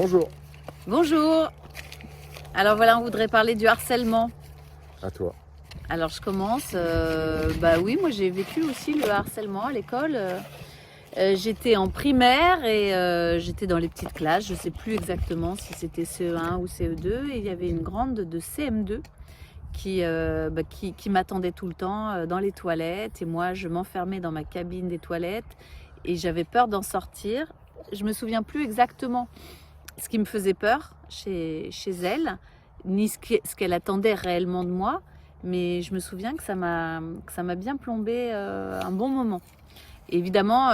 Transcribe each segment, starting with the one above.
Bonjour. Bonjour. Alors voilà, on voudrait parler du harcèlement. À toi. Alors je commence. Oui, moi j'ai vécu aussi le harcèlement à l'école. J'étais en primaire et j'étais dans les petites classes. Je ne sais plus exactement si c'était CE1 ou CE2. Et il y avait une grande de CM2 qui m'attendait tout le temps dans les toilettes. Et moi, je m'enfermais dans ma cabine des toilettes et j'avais peur d'en sortir. Je me souviens plus exactement ce qui me faisait peur chez elle, ni ce qu'elle attendait réellement de moi, mais je me souviens que ça m'a bien plombé un bon moment. Et évidemment,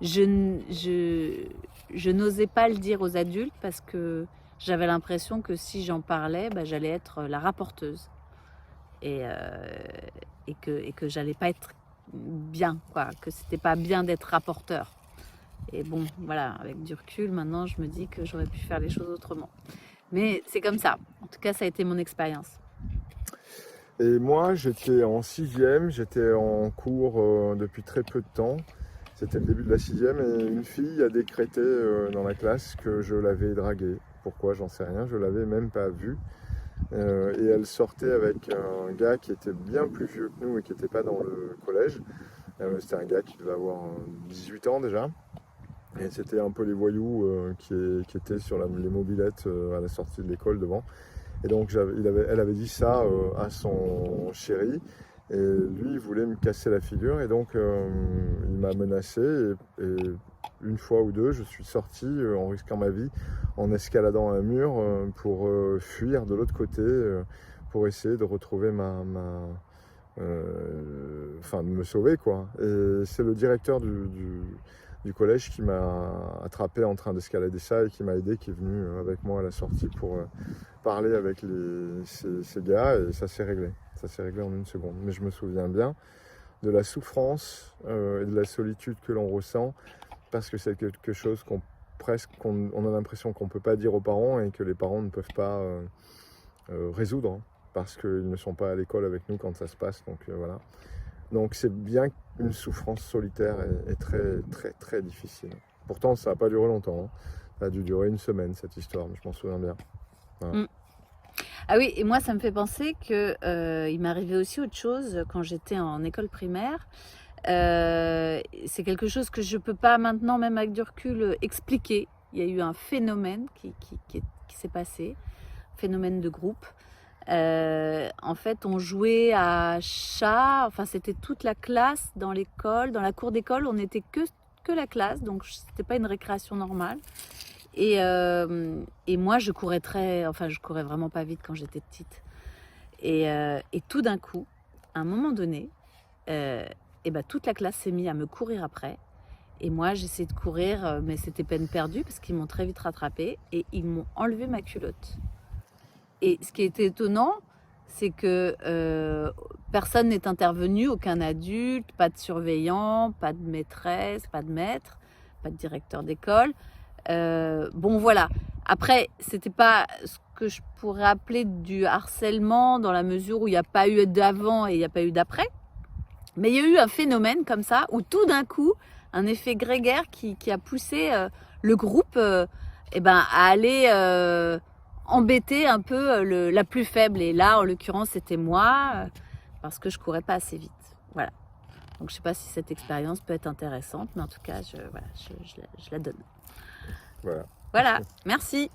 je n'osais pas le dire aux adultes parce que j'avais l'impression que si j'en parlais, j'allais être la rapporteuse et, que j'allais pas être bien, quoi, que c'était pas bien d'être rapporteur. Et bon, voilà, avec du recul, maintenant, je me dis que j'aurais pu faire les choses autrement. Mais c'est comme ça. En tout cas, ça a été mon expérience. Et moi, j'étais en sixième, j'étais en cours depuis très peu de temps. C'était le début de la sixième et une fille a décrété dans la classe que je l'avais draguée. Pourquoi, j'en sais rien, je l'avais même pas vue. Et elle sortait avec un gars qui était bien plus vieux que nous et qui n'était pas dans le collège. C'était un gars qui devait avoir 18 ans déjà. Et c'était un peu les voyous qui étaient sur les mobylettes à la sortie de l'école devant. Et donc elle avait dit ça à son chéri. Et lui, il voulait me casser la figure. Et donc il m'a menacé. Et une fois ou deux, je suis sorti en risquant ma vie, en escaladant un mur pour fuir de l'autre côté, pour essayer de retrouver enfin, de me sauver, quoi. Et c'est le directeur du collège qui m'a attrapé en train d'escalader ça et qui m'a aidé, qui est venu avec moi à la sortie pour parler avec ces gars, et ça s'est réglé. Ça s'est réglé en une seconde. Mais je me souviens bien de la souffrance et de la solitude que l'on ressent, parce que c'est quelque chose qu'on a l'impression qu'on ne peut pas dire aux parents et que les parents ne peuvent pas résoudre, hein, parce qu'ils ne sont pas à l'école avec nous quand ça se passe. Donc voilà. Donc c'est bien une souffrance solitaire et très très très difficile. Pourtant ça n'a pas duré longtemps, hein. Ça a dû durer une semaine cette histoire, mais je m'en souviens bien. Voilà. Ah oui, et moi ça me fait penser que il m'arrivait aussi autre chose quand j'étais en école primaire. C'est quelque chose que je peux pas maintenant, même avec du recul, expliquer. Il y a eu un phénomène qui s'est passé, phénomène de groupe. En fait, on jouait à chat. Enfin, c'était toute la classe dans l'école, dans la cour d'école. On n'était que la classe, donc c'était pas une récréation normale. Et moi, je courais vraiment pas vite quand j'étais petite. Et tout d'un coup, à un moment donné, toute la classe s'est mise à me courir après. Et moi, j'essayais de courir, mais c'était peine perdue parce qu'ils m'ont très vite rattrapée et ils m'ont enlevé ma culotte. Et ce qui était étonnant, c'est que personne n'est intervenu, aucun adulte, pas de surveillant, pas de maîtresse, pas de maître, pas de directeur d'école. Voilà. Après, c'était pas ce que je pourrais appeler du harcèlement dans la mesure où il n'y a pas eu d'avant et il n'y a pas eu d'après. Mais il y a eu un phénomène comme ça où tout d'un coup, un effet grégaire qui a poussé le groupe à aller embêter un peu la plus faible. Et là, en l'occurrence, c'était moi parce que je courais pas assez vite. Voilà. Donc, je sais pas si cette expérience peut être intéressante, mais en tout cas, je la donne. Voilà. Voilà, merci.